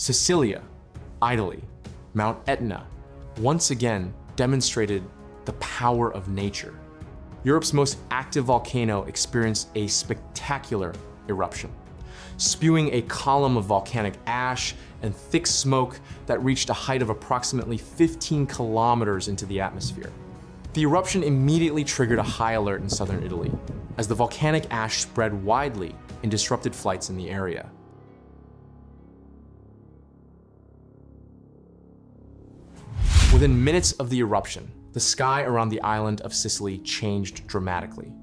Sicilia, Italy, Mount Etna, once again demonstrated the power of nature. Europe's most active volcano experienced a spectacular eruption, spewing a column of volcanic ash and thick smoke that reached a height of approximately 15 kilometers into the atmosphere. The eruption immediately triggered a high alert in southern Italy, as the volcanic ash spread widely and disrupted flights in the area. Within minutes of the eruption, the sky around the island of Sicily changed dramatically.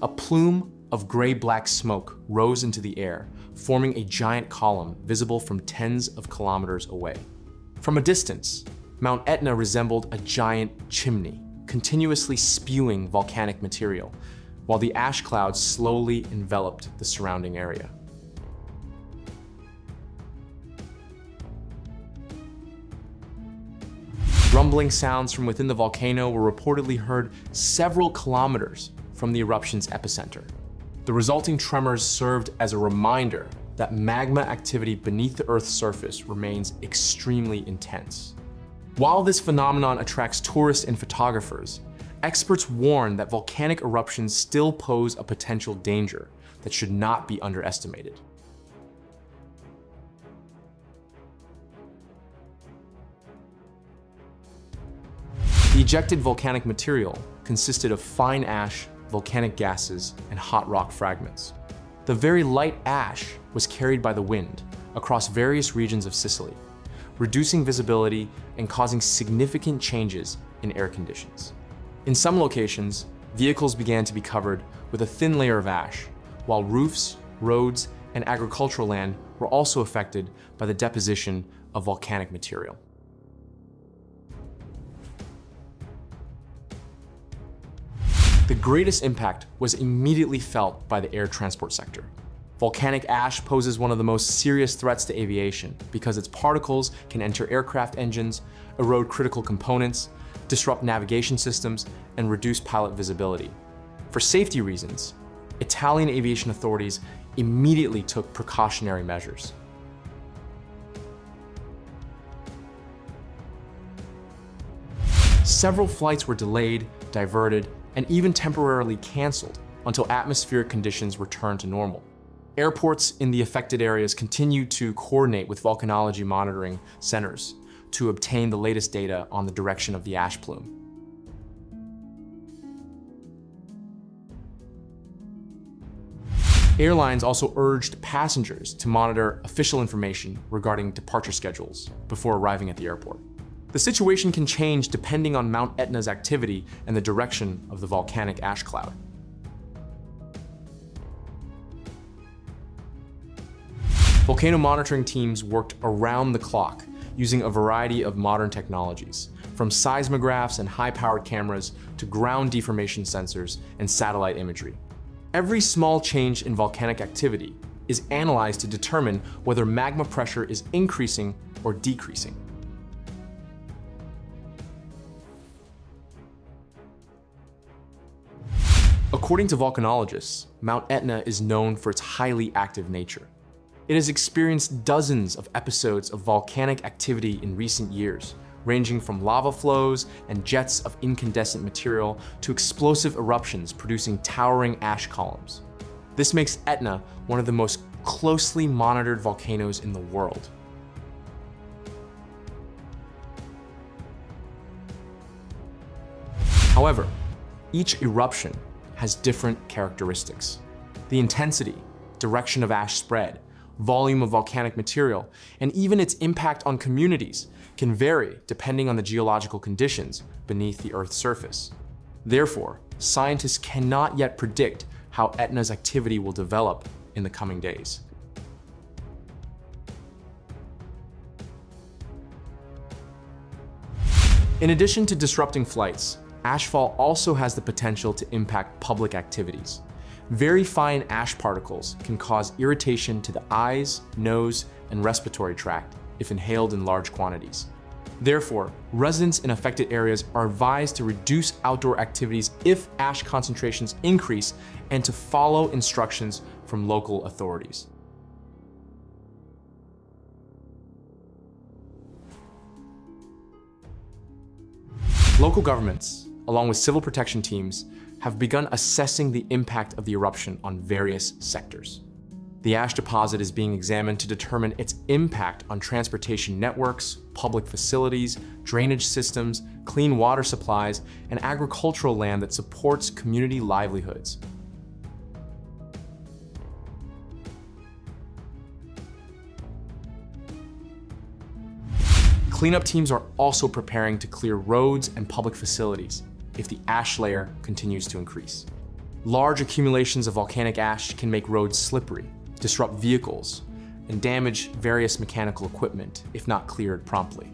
A plume of gray-black smoke rose into the air, forming a giant column visible from tens of kilometers away. From a distance, Mount Etna resembled a giant chimney, continuously spewing volcanic material, while the ash clouds slowly enveloped the surrounding area. Rumbling sounds from within the volcano were reportedly heard several kilometers from the eruption's epicenter. The resulting tremors served as a reminder that magma activity beneath the Earth's surface remains extremely intense. While this phenomenon attracts tourists and photographers, experts warn that volcanic eruptions still pose a potential danger that should not be underestimated. The ejected volcanic material consisted of fine ash, volcanic gases, and hot rock fragments. The very light ash was carried by the wind across various regions of Sicily, reducing visibility and causing significant changes in air conditions. In some locations, vehicles began to be covered with a thin layer of ash, while roofs, roads, and agricultural land were also affected by the deposition of volcanic material. The greatest impact was immediately felt by the air transport sector. Volcanic ash poses one of the most serious threats to aviation because its particles can enter aircraft engines, erode critical components, disrupt navigation systems, and reduce pilot visibility. For safety reasons, Italian aviation authorities immediately took precautionary measures. Several flights were delayed, diverted, and even temporarily canceled until atmospheric conditions returned to normal. Airports in the affected areas continued to coordinate with volcanology monitoring centers to obtain the latest data on the direction of the ash plume. Airlines also urged passengers to monitor official information regarding departure schedules before arriving at the airport. The situation can change depending on Mount Etna's activity and the direction of the volcanic ash cloud. Volcano monitoring teams worked around the clock using a variety of modern technologies, from seismographs and high-powered cameras to ground deformation sensors and satellite imagery. Every small change in volcanic activity is analyzed to determine whether magma pressure is increasing or decreasing. According to volcanologists, Mount Etna is known for its highly active nature. It has experienced dozens of episodes of volcanic activity in recent years, ranging from lava flows and jets of incandescent material to explosive eruptions producing towering ash columns. This makes Etna one of the most closely monitored volcanoes in the world. However, each eruption has different characteristics. The intensity, direction of ash spread, volume of volcanic material, and even its impact on communities can vary depending on the geological conditions beneath the Earth's surface. Therefore, scientists cannot yet predict how Etna's activity will develop in the coming days. In addition to disrupting flights, ashfall also has the potential to impact public activities. Very fine ash particles can cause irritation to the eyes, nose, and respiratory tract if inhaled in large quantities. Therefore, residents in affected areas are advised to reduce outdoor activities if ash concentrations increase and to follow instructions from local authorities. Local governments, along with civil protection teams, have begun assessing the impact of the eruption on various sectors. The ash deposit is being examined to determine its impact on transportation networks, public facilities, drainage systems, clean water supplies, and agricultural land that supports community livelihoods. Cleanup teams are also preparing to clear roads and public facilities if the ash layer continues to increase. Large accumulations of volcanic ash can make roads slippery, disrupt vehicles, and damage various mechanical equipment if not cleared promptly.